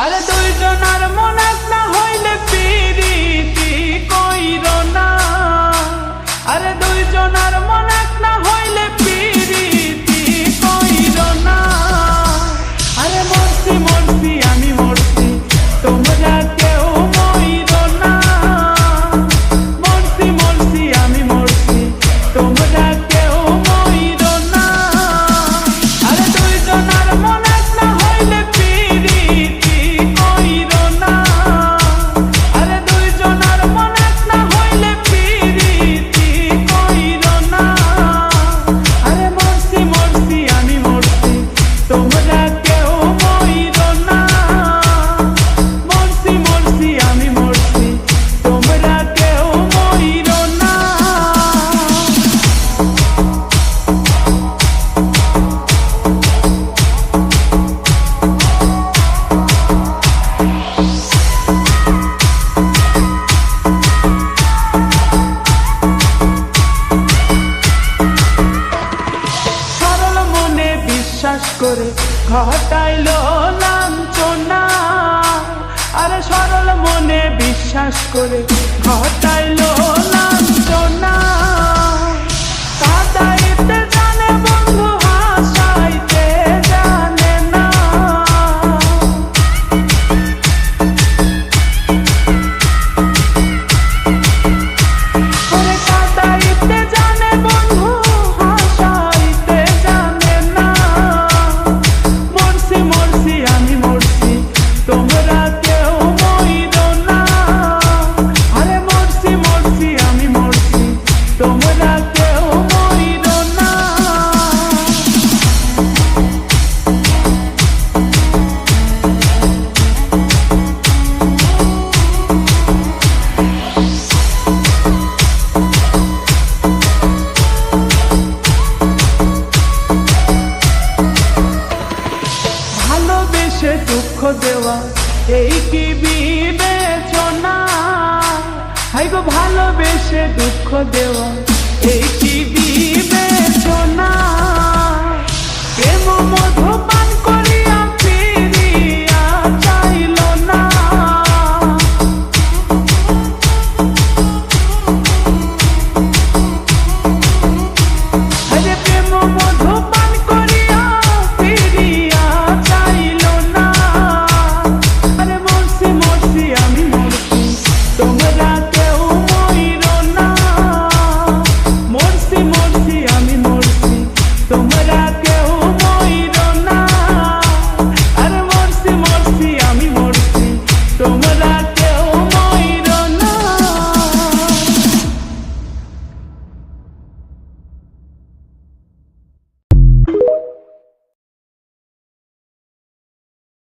আরে দুইজনার মন এক না হইলে পিরিতি কইরো না। আরে দুইজনার মন এক না হইলে পিরিতি কইরো না। আরে মরছি মরছি আমি মরছি তোমরা কেউ মইরো না। মরছি মরছি আমি মরছি তোমরা কেউ মইরো না। আরে দুইজনার মন এক না হইলে পিরিতি কইরো না। আরে দুইজনার মন এক না হইলে পিরিতি কইরো না। আরে মরছি মরছি আমি মরছি তোমরা কেউ মইরো না। মরছি মরছি আমি মরছি তোমরা কেউ মইরো না। সরল মনে বিশ্বাস করে ঘটাইলো লাঞ্ছনা। আরে সরল মনে বিশ্বাস করে ঘটাইলো লাঞ্ছনা। কাঁদাইতে জানে বন্ধু হাসাইতে জানে না। আরে কাঁদাইতে জানে বন্ধু হাসাইতে জানে না। মরছি মরছি আমি মরছি তোমরা কেউ মইরো না। আরে মরছি মরছি আমি মরছি তোমরা কেউ মইরো না। ভালোবেসে দুঃখ দেওয়া এই কি বিবেচনা। হাই গো ভালোবেসে দুঃখ দেওয়া এই কি বিবেচনা। প্রেম মধু